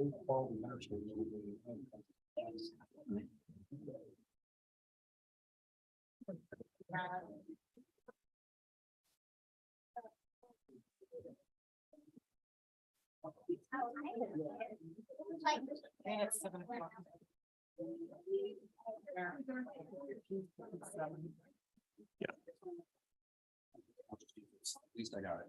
And it's 7 o'clock. Yeah. At least I got it.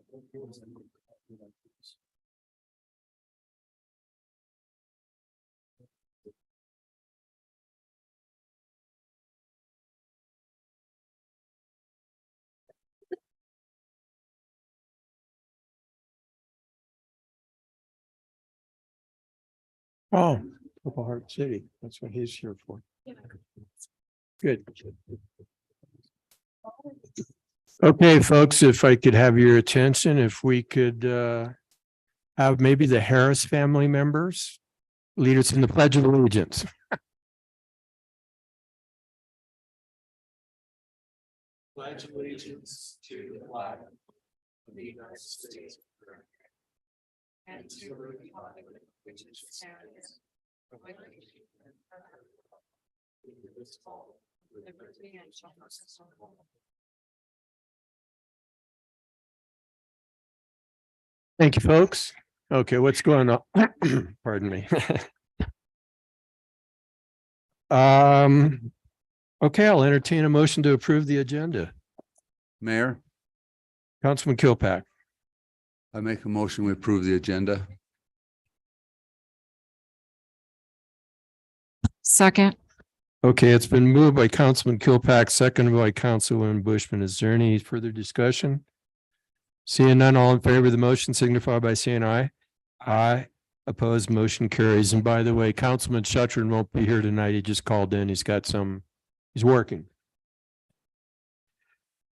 Oh, Purple Heart City. That's what he's here for. Good. Okay, folks, if I could have your attention, if we could have maybe the Harris family members lead us in the Pledge of Allegiance. Pledge allegiance to the flag of the United States of America and to the republic which is stands one nation indivisible, with liberty and justice for all. Thank you, folks. Okay, what's going on? Pardon me. Okay, I'll entertain a motion to approve the agenda. Mayor, Councilman Kilpack. I make a motion, we approve the agenda. Second. Okay, it's been moved by Councilman Kilpack, seconded by Councilwoman Bushman. Is there any further discussion? Seeing none, all in favor of the motion signify by saying aye. Aye. Opposed, motion carries. And by the way, Councilman Shuttrin won't be here tonight. He just called in. He's working.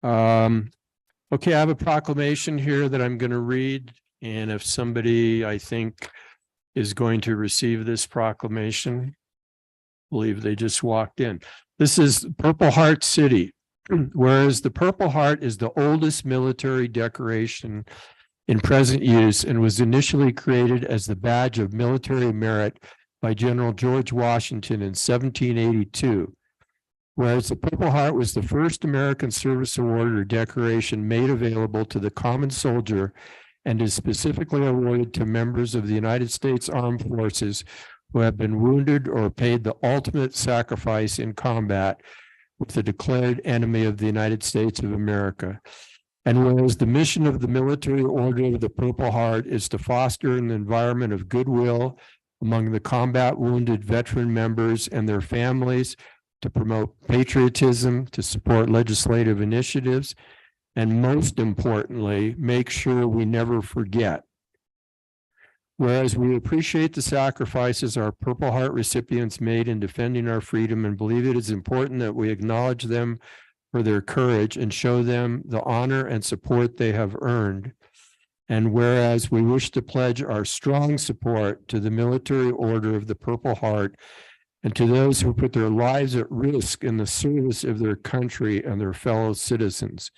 Okay, I have a proclamation here that I'm going to read. And if somebody I think is going to receive this proclamation, I believe they just walked in. This is Purple Heart City. Whereas the Purple Heart is the oldest military decoration in present use and was initially created as the badge of military merit by General George Washington in 1782. Whereas the Purple Heart was the first American service award or decoration made available to the common soldier and is specifically awarded to members of the United States Armed Forces who have been wounded or paid the ultimate sacrifice in combat with the declared enemy of the United States of America. And whereas the mission of the Military Order of the Purple Heart is to foster an environment of goodwill among the combat wounded veteran members and their families, to promote patriotism, to support legislative initiatives, and most importantly, make sure we never forget. Whereas we appreciate the sacrifices our Purple Heart recipients made in defending our freedom and believe it is important that we acknowledge them for their courage and show them the honor and support they have earned. And whereas we wish to pledge our strong support to the Military Order of the Purple Heart and to those who put their lives at risk in the service of their country and their fellow citizens.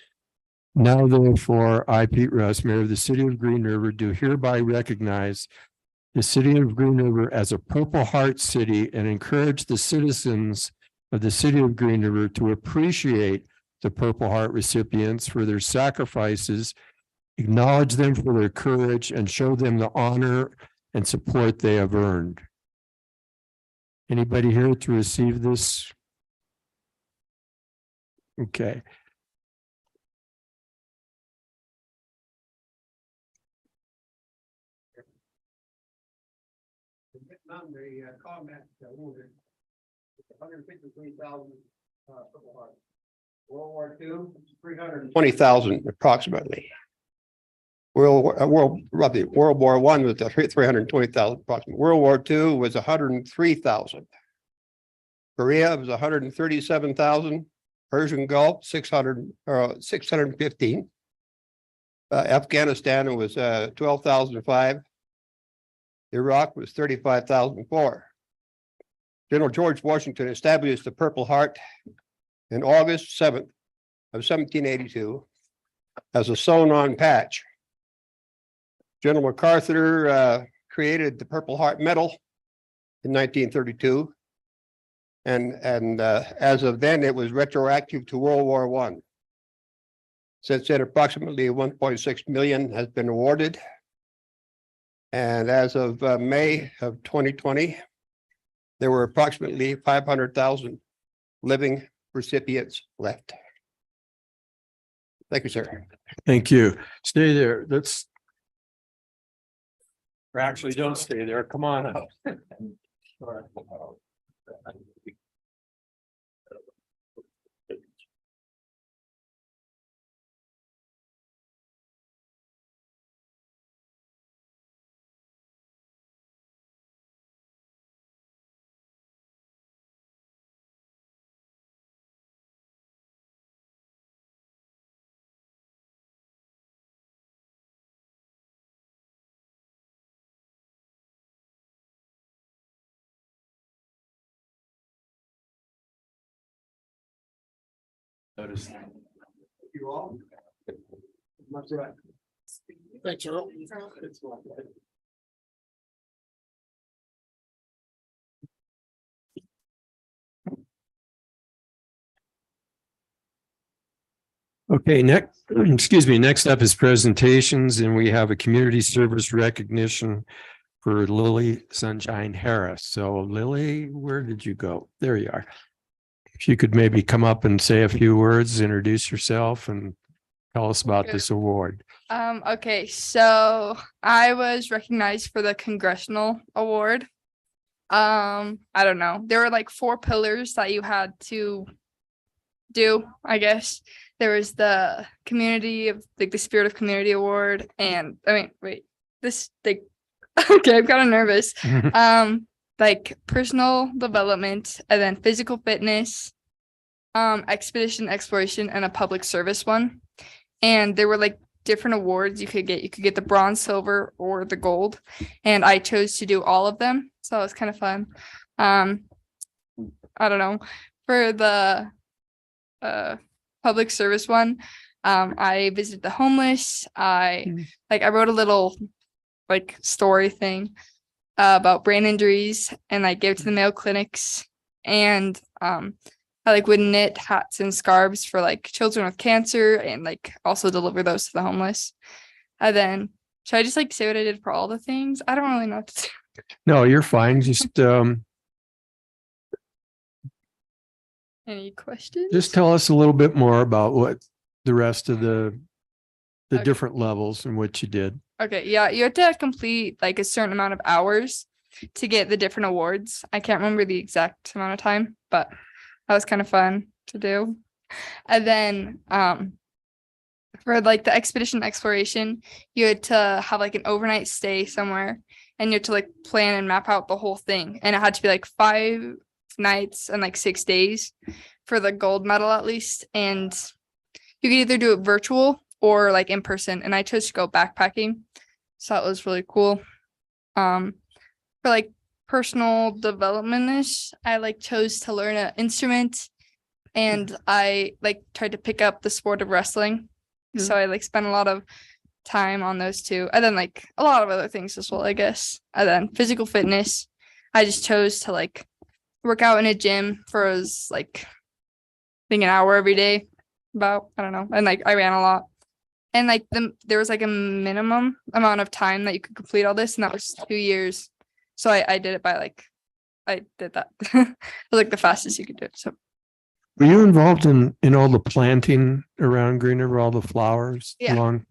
Now, therefore, I, Pete Russ, Mayor of the City of Green River, do hereby recognize the City of Green River as a Purple Heart city and encourage the citizens of the City of Green River to appreciate the Purple Heart recipients for their sacrifices, acknowledge them for their courage, and show them the honor and support they have earned. Anybody here to receive this? Okay. On the combat wounded, 153,000 Purple Heart. World War II, 320,000 approximately. World War I was 320,000 approximately. World War II was 103,000. Korea was 137,000. Persian Gulf 615. Afghanistan was 12,005. Iraq was 35,004. General George Washington established the Purple Heart in August 7th of 1782 as a sewn-on patch. General MacArthur created the Purple Heart Medal in 1932. And as of then, it was retroactive to World War I. Since then, approximately 1.6 million has been awarded. And as of May of 2020, there were approximately 500,000 living recipients left. Thank you, sir. Thank you. Stay there. Let's. Or actually, don't stay there. Come on up. Notice. You all. That's right. Thanks, Earl. Okay, next, excuse me, next up is presentations, and we have a community service recognition for Lily Sunshine Harris. So Lily, where did you go? There you are. If you could maybe come up and say a few words, introduce yourself and tell us about this award. Okay, so I was recognized for the Congressional Award. I don't know. There were like 4 pillars that you had to do, I guess. There was the community of like the Spirit of Community Award, and I mean, wait, this like okay, I'm kind of nervous. Like personal development, and then physical fitness, expedition exploration, and a public service one. And there were like different awards you could get. You could get the bronze, silver, or the gold. And I chose to do all of them. So it was kind of fun. I don't know. For the public service one, I visited the homeless. I wrote a little like story thing about brain injuries, and I gave it to the Mayo Clinics. And I like would knit hats and scarves for like children with cancer, and like also deliver those to the homeless. And then should I just like say what I did for all the things? I don't really know what to do. No, you're fine. Just Any questions? just tell us a little bit more about what the rest of the Okay. different levels in which you did. Okay, yeah, you have to complete like a certain amount of hours to get the different awards. I can't remember the exact amount of time, but that was kind of fun to do. And then for like the expedition exploration, you had to have like an overnight stay somewhere, and you had to like plan and map out the whole thing. And it had to be like 5 nights and like 6 days for the gold medal at least. And you could either do it virtual or like in person. And I chose to go backpacking. So that was really cool. For like personal development-ish, I like chose to learn an instrument, and I like tried to pick up the sport of wrestling. So I like spent a lot of time on those 2, and then like a lot of other things as well, I guess. And then physical fitness, I just chose to like work out in a gym for like I think an hour every day, about, I don't know, and like I ran a lot. And like there was like a minimum amount of time that you could complete all this, and that was 2 years. So I did it by like, I did that. It was like the fastest you could do it. So Were you involved in all the planting around Green River, all the flowers Yeah. along?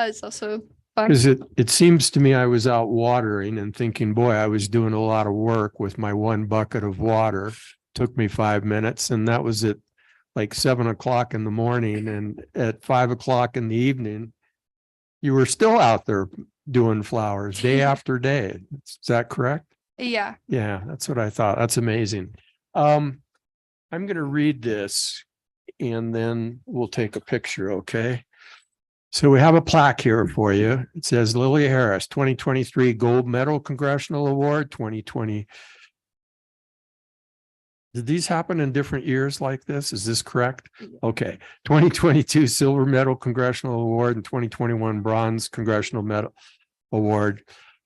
that's also fun. Because it seems to me I was out watering and thinking, boy, I was doing a lot of work with my 1 bucket of water. Took me 5 minutes, and that was at like 7 o'clock in the morning, and at 5 o'clock in the evening, you were still out there doing flowers day after day. Is that correct? Yeah. Yeah, that's what I thought. That's amazing. I'm going to read this and then we'll take a picture. Okay. So we have a plaque here for you. It says Lily Harris, 2023 Gold Medal Congressional Award, 2020. Did these happen in different years like this? Is this correct? Okay. 2022 Silver Medal Congressional Award and 2021 Bronze Congressional Medal Award.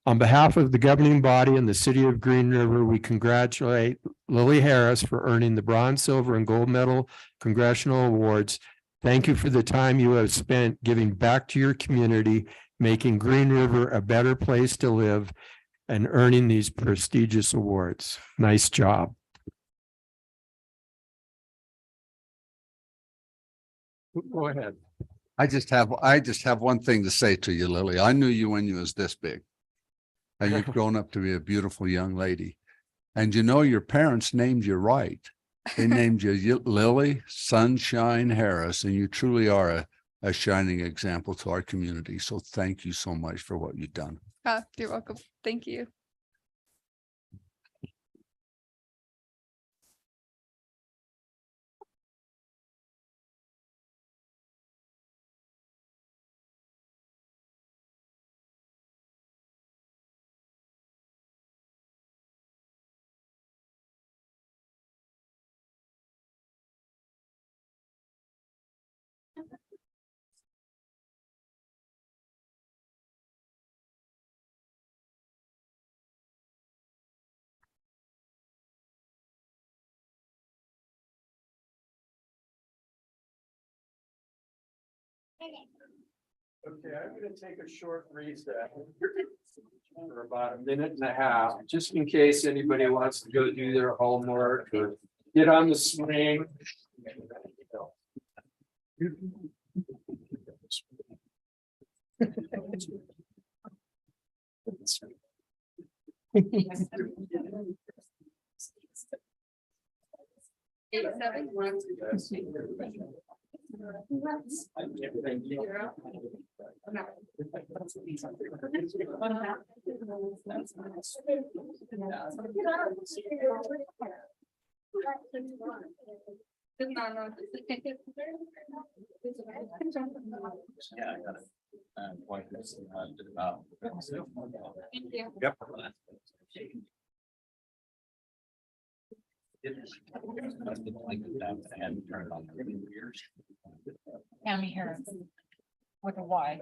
On behalf of the governing body and the city of Green River, we congratulate Lily Harris for earning the bronze, silver, and gold medal congressional awards. Thank you for the time you have spent giving back to your community, making Green River a better place to live, and earning these prestigious awards. Nice job. Go ahead. I just have one thing to say to you, Lily. I knew you when you was this big. And you've grown up to be a beautiful young lady. And you know, your parents named you right. They named you Lily Sunshine Harris, and you truly are a shining example to our community. So thank you so much for what you've done. You're welcome. Thank you. Okay, I'm gonna take a short recess for about a minute and a half, just in case anybody wants to go do their homework or get on the swing. Yep. Tammy Harris with a Y.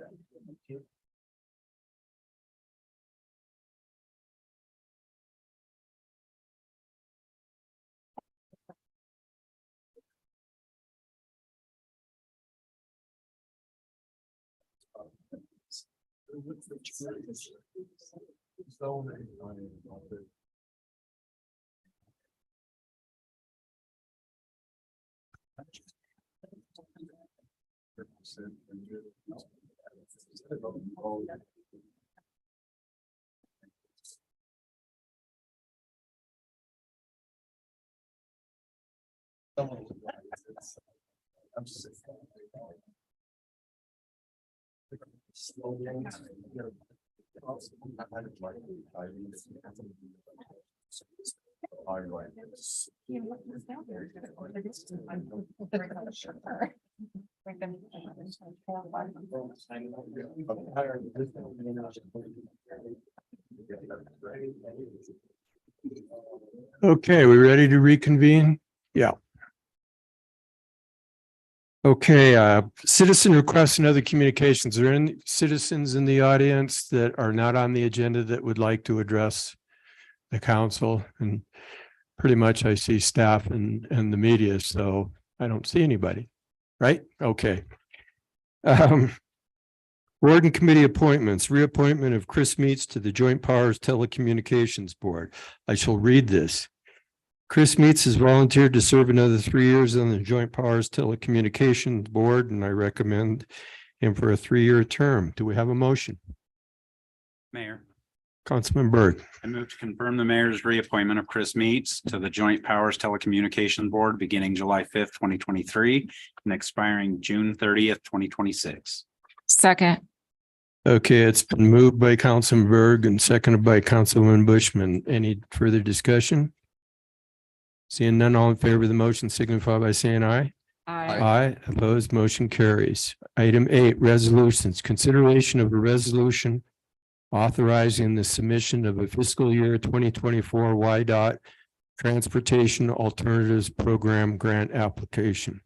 Okay, we ready to reconvene? Yeah. Okay, citizen requests and other communications. Are there any citizens in the audience that are not on the agenda that would like to address the council? And pretty much I see staff and the media, so I don't see anybody, right? Okay. Board and committee appointments, reappointment of Chris Meets to the Joint Powers Telecommunications Board. I shall read this. Chris Meets has volunteered to serve another 3 years on the Joint Powers Telecommunications Board, and I recommend him for a 3-year term. Do we have a motion? Mayor, Councilman Berg. I move to confirm the mayor's reappointment of Chris Meets to the Joint Powers Telecommunications Board beginning July 5th, 2023 and expiring June 30th, 2026. Second. Okay, it's been moved by Councilman Berg and seconded by Councilman Bushman. Any further discussion? Seeing none, all in favor of the motion signify by saying aye. Aye, opposed, motion carries. Item 8, resolutions. Consideration of a resolution authorizing the submission of a fiscal year 2024 YDOT Transportation Alternatives Program grant application.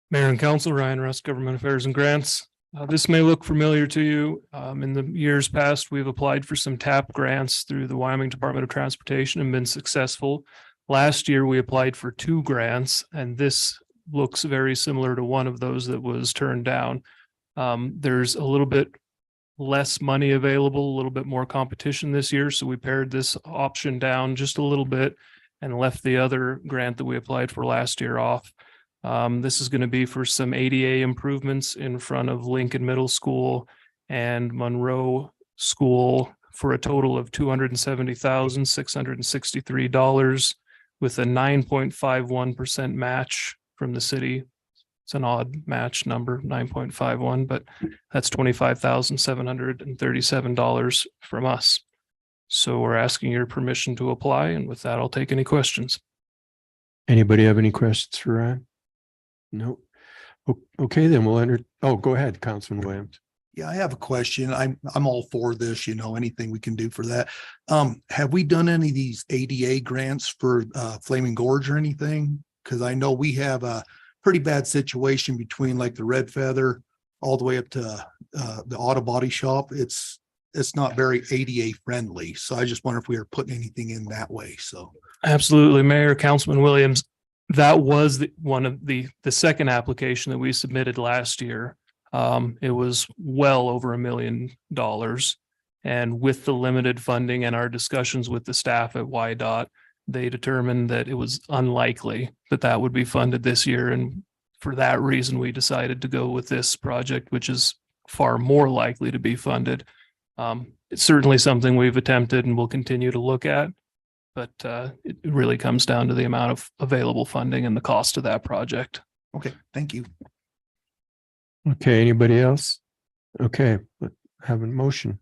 Mayor and Council, Ryan Russ, Government Affairs and Grants. This may look familiar to you. In the years past, we've applied for some TAP grants through the Wyoming Department of Transportation and been successful. Last year, we applied for 2 grants, and this looks very similar to one of those that was turned down. There's a little bit less money available, a little bit more competition this year, so we pared this option down just a little bit and left the other grant that we applied for last year off. This is going to be for some ADA improvements in front of Lincoln Middle School and Monroe School for a total of $270,663 with a 9.51% match from the city. It's an odd match number, 9.51, but that's $25,737 from us. So we're asking your permission to apply, and with that, I'll take any questions. Anybody have any questions for Ron? No. Okay, then we'll enter. Oh, go ahead, Councilman Williams. Yeah, I have a question. I'm all for this, anything we can do for that. Have we done any of these ADA grants for Flaming Gorge or anything? Because I know we have a pretty bad situation between like the Red Feather all the way up to the auto body shop. It's not very ADA friendly. So I just wonder if we are putting anything in that way. So Absolutely, Mayor, Councilman Williams. That was one of the second application that we submitted last year. It was well over $1 million. And with the limited funding and our discussions with the staff at YDOT, they determined that it was unlikely that that would be funded this year. And for that reason, we decided to go with this project, which is far more likely to be funded. It's certainly something we've attempted and will continue to look at. But it really comes down to the amount of available funding and the cost of that project. okay, thank you. Okay, anybody else? Okay, have a motion.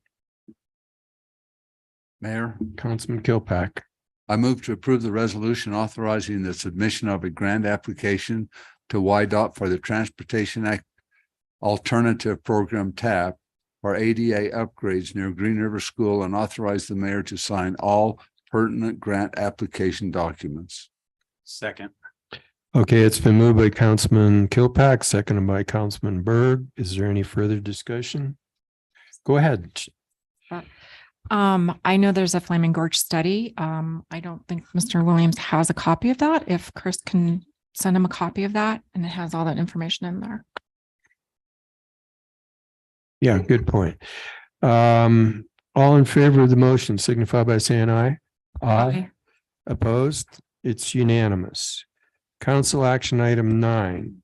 Mayor, Councilman Kilpack. I move to approve the resolution authorizing the submission of a grant application to YDOT for the Transportation Act Alternative Program TAP for ADA upgrades near Green River School and authorize the mayor to sign all pertinent grant application documents. Second. Okay, it's been moved by Councilman Kilpack, seconded by Councilman Berg. Is there any further discussion? Go ahead. I know there's a Flaming Gorge study. I don't think Mr. Williams has a copy of that. If Chris can send him a copy of that, and it has all that information in there. Yeah, good point. All in favor of the motion signify by saying aye. Aye. Opposed? It's unanimous. Council action item 9.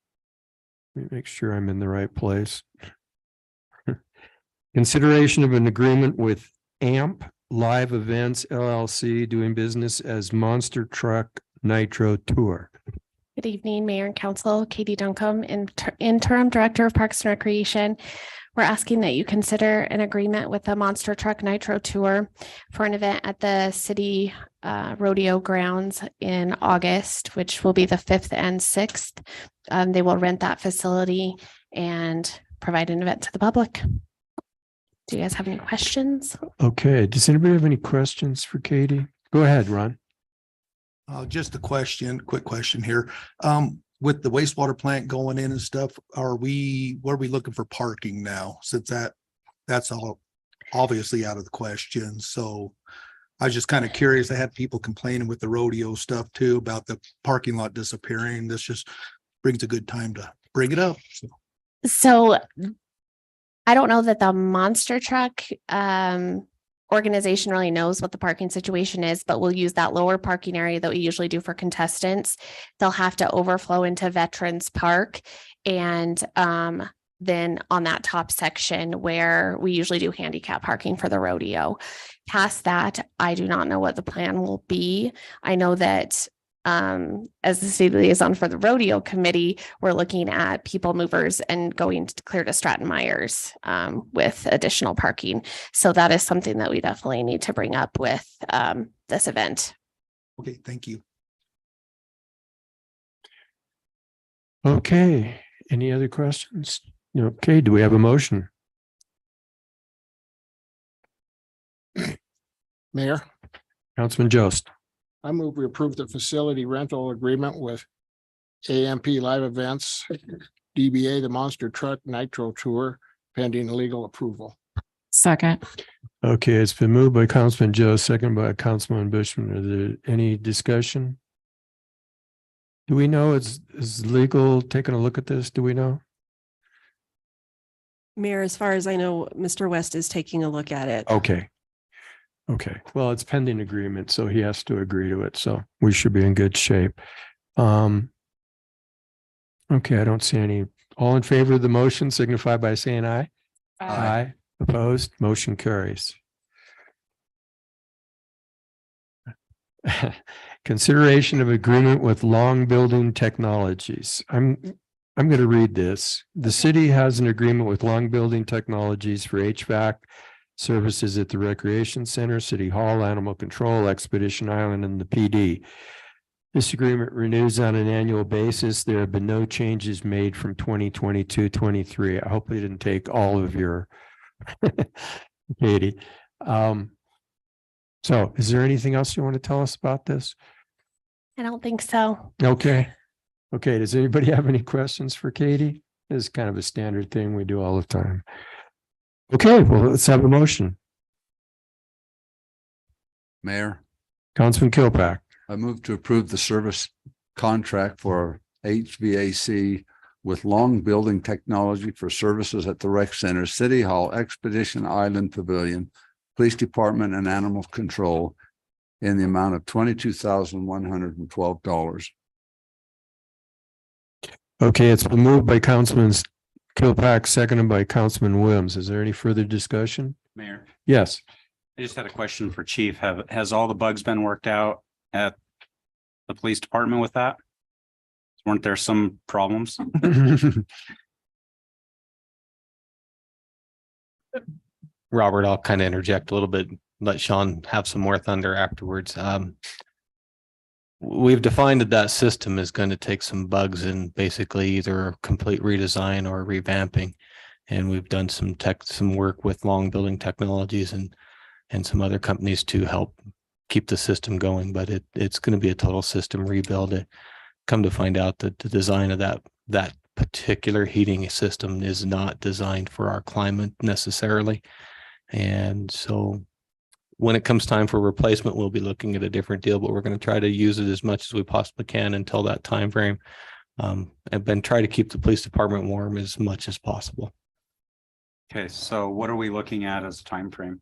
Let me make sure I'm in the right place. Consideration of an agreement with AMP Live Events LLC doing business as Monster Truck Nitro Tour. Good evening, Mayor and Council. Katie Duncombe, Interim Director of Parks and Recreation. We're asking that you consider an agreement with the Monster Truck Nitro Tour for an event at the city rodeo grounds in August, which will be the 5th and 6th. They will rent that facility and provide an event to the public. Do you guys have any questions? Okay, does anybody have any questions for Katie? Go ahead, Ron. Just a quick question here. With the wastewater plant going in and stuff, what are we looking for parking now? Since that's all obviously out of the question. So I was just kind of curious. I had people complaining with the rodeo stuff too about the parking lot disappearing. This just brings a good time to bring it up. So I don't know that the Monster Truck organization really knows what the parking situation is, but we'll use that lower parking area that we usually do for contestants. They'll have to overflow into Veterans Park, and then on that top section where we usually do handicap parking for the rodeo. Past that, I do not know what the plan will be. I know that as the city liaison for the rodeo committee, we're looking at people movers and going clear to Stratton Myers with additional parking. So that is something that we definitely need to bring up with this event. Okay, thank you. Okay, any other questions? Okay, do we have a motion? Mayor, Councilman Jost. I move we approve the facility rental agreement with AMP Live Events, DBA, the Monster Truck Nitro Tour, pending legal approval. Second. Okay, it's been moved by Councilman Joe, second by Councilman Bushman. Is there any discussion? Do we know, is legal taking a look at this? Do we know? Mayor, as far as I know, Mr. West is taking a look at it. Okay. Okay, well, it's pending agreement, so he has to agree to it, so we should be in good shape. Okay, I don't see any. All in favor of the motion signify by saying aye. Aye. Opposed, motion carries. Consideration of agreement with Long Building Technologies. I'm going to read this. The city has an agreement with Long Building Technologies for HVAC services at the Recreation Center, City Hall, Animal Control, Expedition Island, and the PD. This agreement renews on an annual basis. There have been no changes made from 2022-23. I hope we didn't take all of your Katie. So is there anything else you want to tell us about this? I don't think so. Okay. Okay. Does anybody have any questions for Katie? This is kind of a standard thing we do all the time. Okay, well, let's have a motion. Mayor, Councilman Kilpack. I move to approve the service contract for HVAC with Long Building Technology for services at the Rec Center, City Hall, Expedition Island Pavilion, Police Department, and Animal Control in the amount of $22,112. Okay, it's been moved by Councilman Kilpack, seconded by Councilman Williams. Is there any further discussion? Mayor, Yes. I just had a question for Chief. Has all the bugs been worked out at the police department with that? Weren't there some problems? Robert, I'll kind of interject a little bit, let Sean have some more thunder afterwards. We've defined that system is going to take some bugs and basically either a complete redesign or revamping. And we've done some work with Long Building Technologies and some other companies to help keep the system going, but it's going to be a total system rebuild. Come to find out that the design of that particular heating system is not designed for our climate necessarily. And so when it comes time for replacement, we'll be looking at a different deal, but we're going to try to use it as much as we possibly can until that time frame. And then try to keep the police department warm as much as possible. Okay, so what are we looking at as a time frame?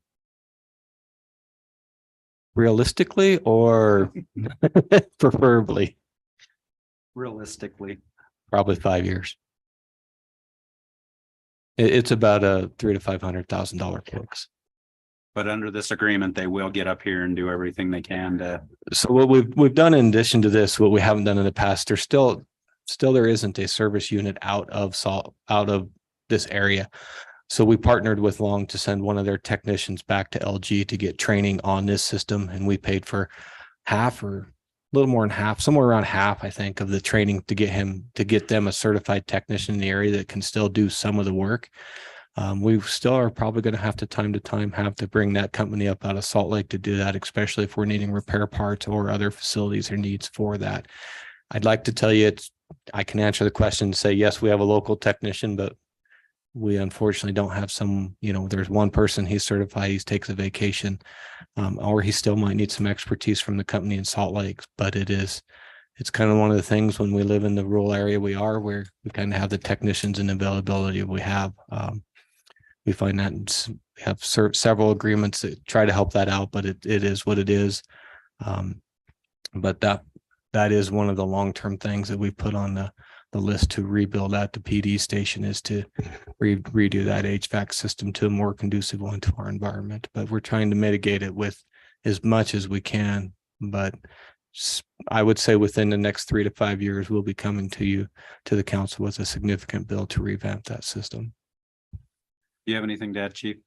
Realistically or preferably? Realistically, probably 5 years. It's about a $300,000 to $500,000 fix. but under this agreement, they will get up here and do everything they can to. So what we've done in addition to this, what we haven't done in the past, there's still there isn't a service unit out of this area. So we partnered with Long to send one of their technicians back to LG to get training on this system. And we paid for half or a little more than half, somewhere around half, I think, of the training to get them a certified technician in the area that can still do some of the work. We still are probably going to have to time have to bring that company up out of Salt Lake to do that, especially if we're needing repair parts or other facilities or needs for that. I'd like to tell you I can answer the question and say, yes, we have a local technician, but we unfortunately don't have there's one person, he's certified, he takes a vacation, or he still might need some expertise from the company in Salt Lake. But it's kind of one of the things when we live in the rural area where we kind of have the technicians and availability we have. We find that we have several agreements that try to help that out, but it is what it is. But that is one of the long-term things that we put on the list to rebuild at the PD station, is to redo that HVAC system to a more conducive one to our environment. But we're trying to mitigate it with as much as we can. But I would say within the next 3 to 5 years, we'll be coming to the council with a significant bill to revamp that system. Do you have anything to add, Chief?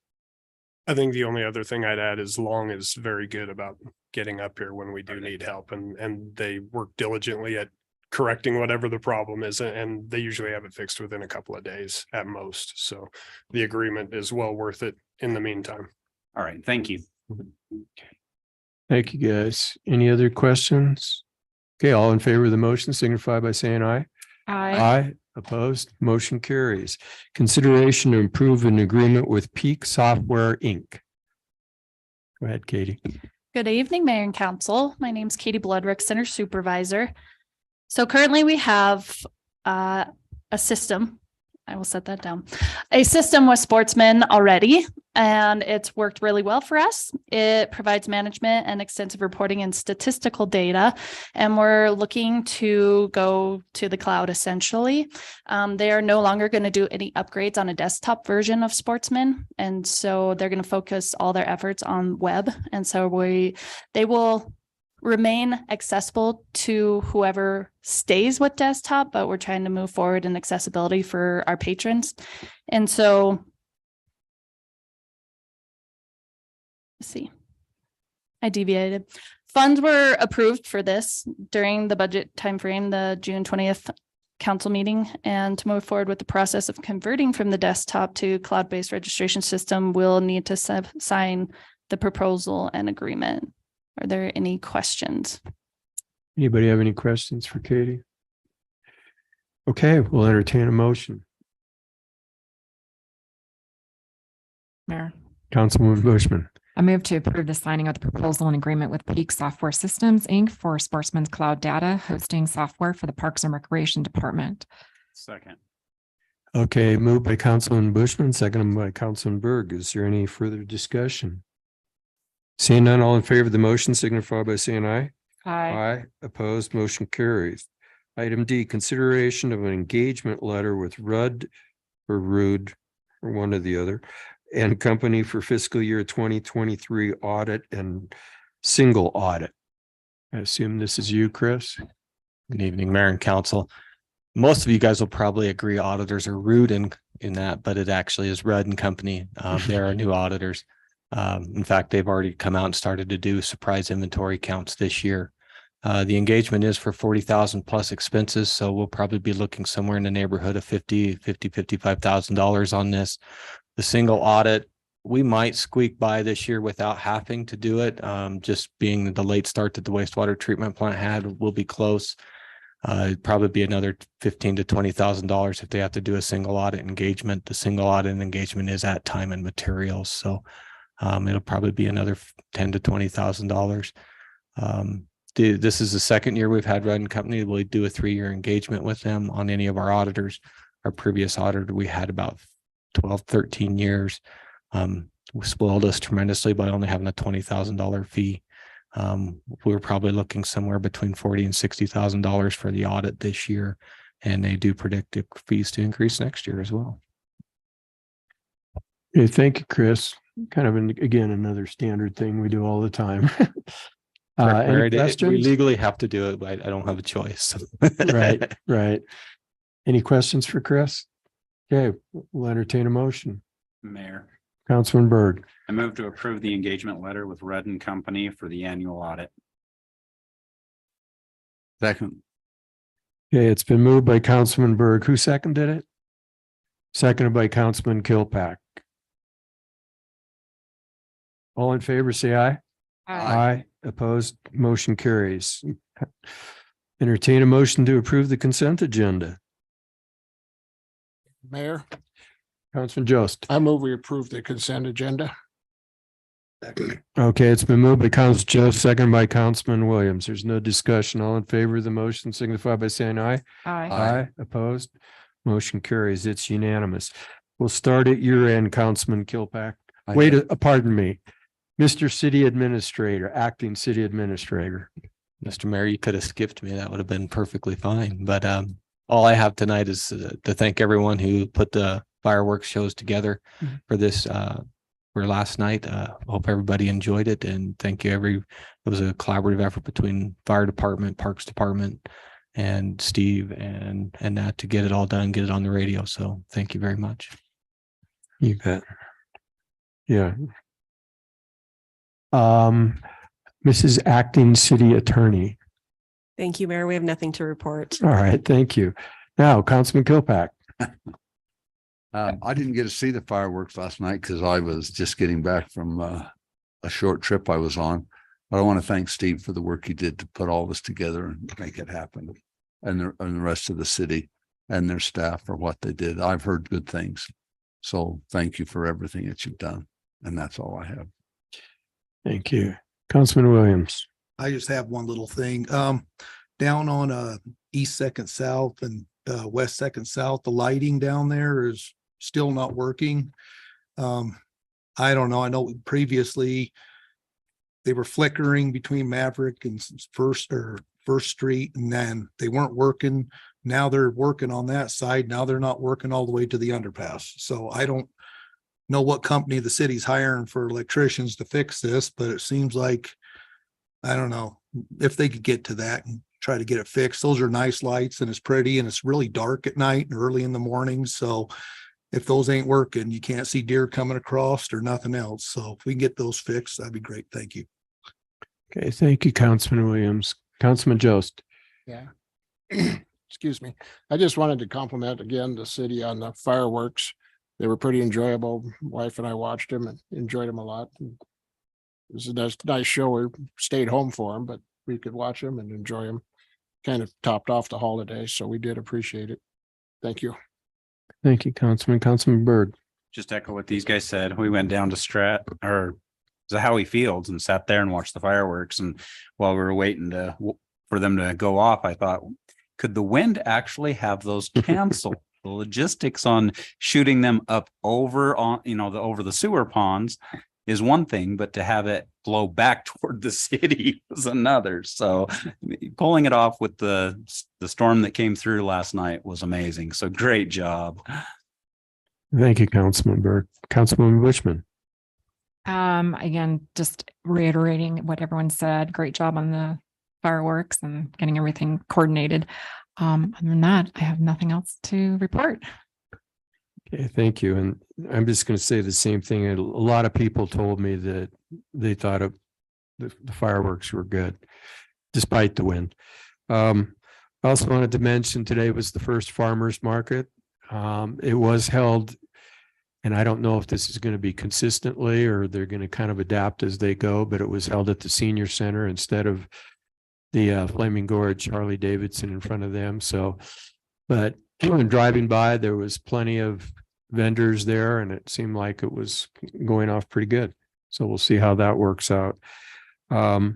I think the only other thing I'd add is Long is very good about getting up here when we do need help, and they work diligently at correcting whatever the problem is, and they usually have it fixed within a couple of days at most. So the agreement is well worth it in the meantime. All right, thank you. Thank you, guys. Any other questions? Okay, all in favor of the motion signify by saying aye. Aye. Aye. Opposed? Motion carries. Consideration to improve an agreement with Peak Software, Inc. Go ahead, Katie. Good evening, Mayor and Council. My name is Katie Bloodrick, Center Supervisor. So currently we have a system. I will set that down. A system with Sportsman already, and it's worked really well for us. It provides management and extensive reporting and statistical data, and we're looking to go to the cloud essentially. They are no longer going to do any upgrades on a desktop version of Sportsman, and so they're going to focus all their efforts on web. And so they will remain accessible to whoever stays with desktop, but we're trying to move forward in accessibility for our patrons. And so, let's see, I deviated. Funds were approved for this during the budget timeframe, the June 20th council meeting, and to move forward with the process of converting from the desktop to cloud-based registration system, we'll need to sign the proposal and agreement. Are there any questions? Anybody have any questions for Katie? Okay, we'll entertain a motion. Mayor, Councilwoman Bushman. I move to approve the signing of the proposal and agreement with Peak Software Systems, Inc. for Sportsman's Cloud Data hosting software for the Parks and Recreation Department. Second. Okay, moved by Councilman Bushman, seconded by Councilman Berg. Is there any further discussion? Seeing none, all in favor of the motion signify by saying aye. Aye. Opposed, motion carries. Item D, consideration of an engagement letter with Rudd or Rude, or one or the other, and company for fiscal year 2023 audit and single audit. I assume this is you, Chris? Good evening, Mayor and Council. Most of you guys will probably agree auditors are rude in that, but it actually is Rudd and Company. They're our new auditors. In fact, they've already come out and started to do surprise inventory counts this year. The engagement is for 40,000 plus expenses. So we'll probably be looking somewhere in the neighborhood of $55,000 on this. The single audit, we might squeak by this year without having to do it. Just being the late start that the wastewater treatment plant had, will be close. It'd probably be another $15,000 to $20,000 if they have to do a single audit engagement. The single audit engagement is at time and materials. So it'll probably be another $10,000 to $20,000. This is the second year we've had Rudd and Company. We'll do a 3-year engagement with them on any of our auditors. Our previous auditor, we had about 12, 13 years. Spoiled us tremendously by only having a $20,000 fee. We're probably looking somewhere between $40,000 and $60,000 for the audit this year. And they do predict the fees to increase next year as well. Okay, thank you, Chris. Kind of, again, another standard thing we do all the time. Any questions? We legally have to do it, but I don't have a choice. Right. Any questions for Chris? Okay, we'll entertain a motion. Mayor, Councilman Berg. I move to approve the engagement letter with Rudd and Company for the annual audit. Second. Okay, it's been moved by Councilman Berg. Who seconded it? Seconded by Councilman Kilpack. All in favor, say aye. Aye. Opposed, motion carries. Entertain a motion to approve the consent agenda. Mayor, Councilman Jost. I move we approve the consent agenda. Okay, it's been moved by Councilman Jost, seconded by Councilman Williams. There's no discussion. All in favor of the motion signify by saying aye. Aye. Opposed, motion carries. It's unanimous. We'll start at your end, Councilman Kilpack. Pardon me. Mr. City Administrator, Acting City Administrator. Mr. Mayor, you could have skipped me. That would have been perfectly fine. But all I have tonight is to thank everyone who put the fireworks shows together for this for last night. Hope everybody enjoyed it, and thank you. It was a collaborative effort between fire department, parks department, and Steve and that to get it all done, get it on the radio. So thank you very much. You bet. Yeah. Mrs. Acting City Attorney. Thank you, Mayor. We have nothing to report. All right, thank you. Now, Councilman Kilpack. I didn't get to see the fireworks last night because I was just getting back from a short trip I was on. But I want to thank Steve for the work he did to put all this together and make it happen, and the rest of the city. and their staff for what they did. I've heard good things. So thank you for everything that you've done. And that's all I have. Thank you. Councilman Williams. I just have one little thing. Down on East Second South and West Second South, the lighting down there is still not working. I don't know. I know previously they were flickering between Maverick and First Street, and then they weren't working. Now they're working on that side. Now they're not working all the way to the underpass. So I don't know what company the city's hiring for electricians to fix this, but it seems like, I don't know if they could get to that and try to get it fixed. Those are nice lights and it's pretty and it's really dark at night and early in the morning. So if those ain't working, you can't see deer coming across or nothing else. So if we can get those fixed, that'd be great. Thank you. Okay, thank you, Councilman Williams. Councilman Jost. Yeah. Excuse me. I just wanted to compliment again the city on the fireworks. They were pretty enjoyable. Wife and I watched them and enjoyed them a lot. It was a nice show. We stayed home for them, but we could watch them and enjoy them. Kind of topped off the holiday, so we did appreciate it. Thank you. Thank you, Councilman Berg. Just echo what these guys said. We went down to the Howie Fields and sat there and watched the fireworks. And while we were waiting for them to go off, I thought, could the wind actually have those canceled? The logistics on shooting them up over the sewer ponds is one thing, but to have it blow back toward the city was another. So pulling it off with the storm that came through last night was amazing. So great job. Thank you, Councilman Berg. Councilwoman Bushman. Again, just reiterating what everyone said. Great job on the fireworks and getting everything coordinated. Other than that, I have nothing else to report. Okay, thank you. And I'm just going to say the same thing. A lot of people told me that they thought the fireworks were good, despite the wind. I also wanted to mention today was the first farmers market. It was held, and I don't know if this is going to be consistently or they're going to kind of adapt as they go, but it was held at the senior center instead of the Flaming Gorge Harley Davidson in front of them. So, but when driving by, there was plenty of vendors there and it seemed like it was going off pretty good. So we'll see how that works out. I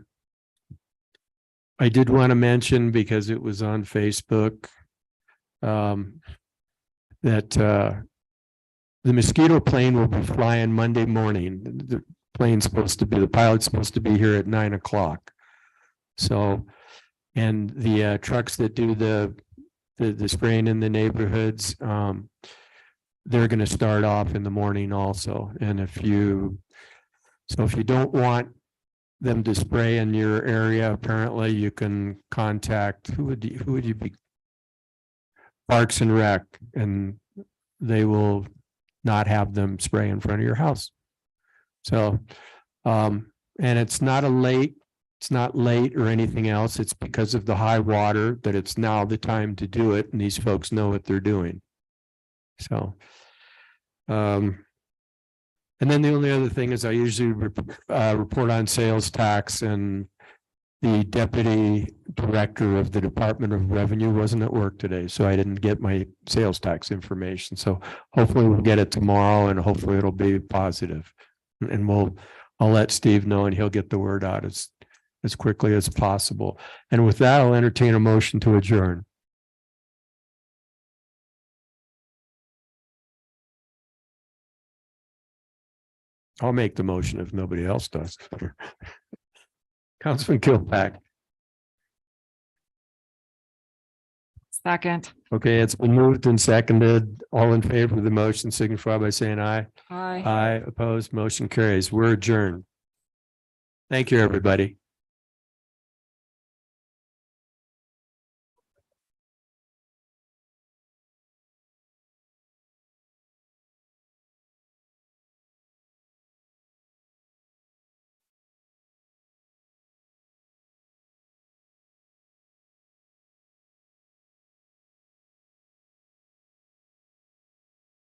did want to mention, because it was on Facebook, that the mosquito plane will be flying Monday morning. The pilot's supposed to be here at 9 o'clock. So, and the trucks that do the spraying in the neighborhoods, they're going to start off in the morning also. And if you don't want them to spray in your area, apparently you can contact, who would you be? Parks and Rec, and they will not have them spray in front of your house. So, and it's not late or anything else. It's because of the high water that it's now the time to do it. And these folks know what they're doing. So, and then the only other thing is I usually report on sales tax, and the deputy director of the Department of Revenue wasn't at work today, so I didn't get my sales tax information. So hopefully we'll get it tomorrow and hopefully it'll be positive. And I'll let Steve know and he'll get the word out as quickly as possible. And with that, I'll entertain a motion to adjourn. I'll make the motion if nobody else does. Councilman Kilpack. Second. Okay, it's been moved and seconded. All in favor of the motion signify by saying aye. Aye. Aye, opposed, motion carries. We're adjourned. Thank you, everybody.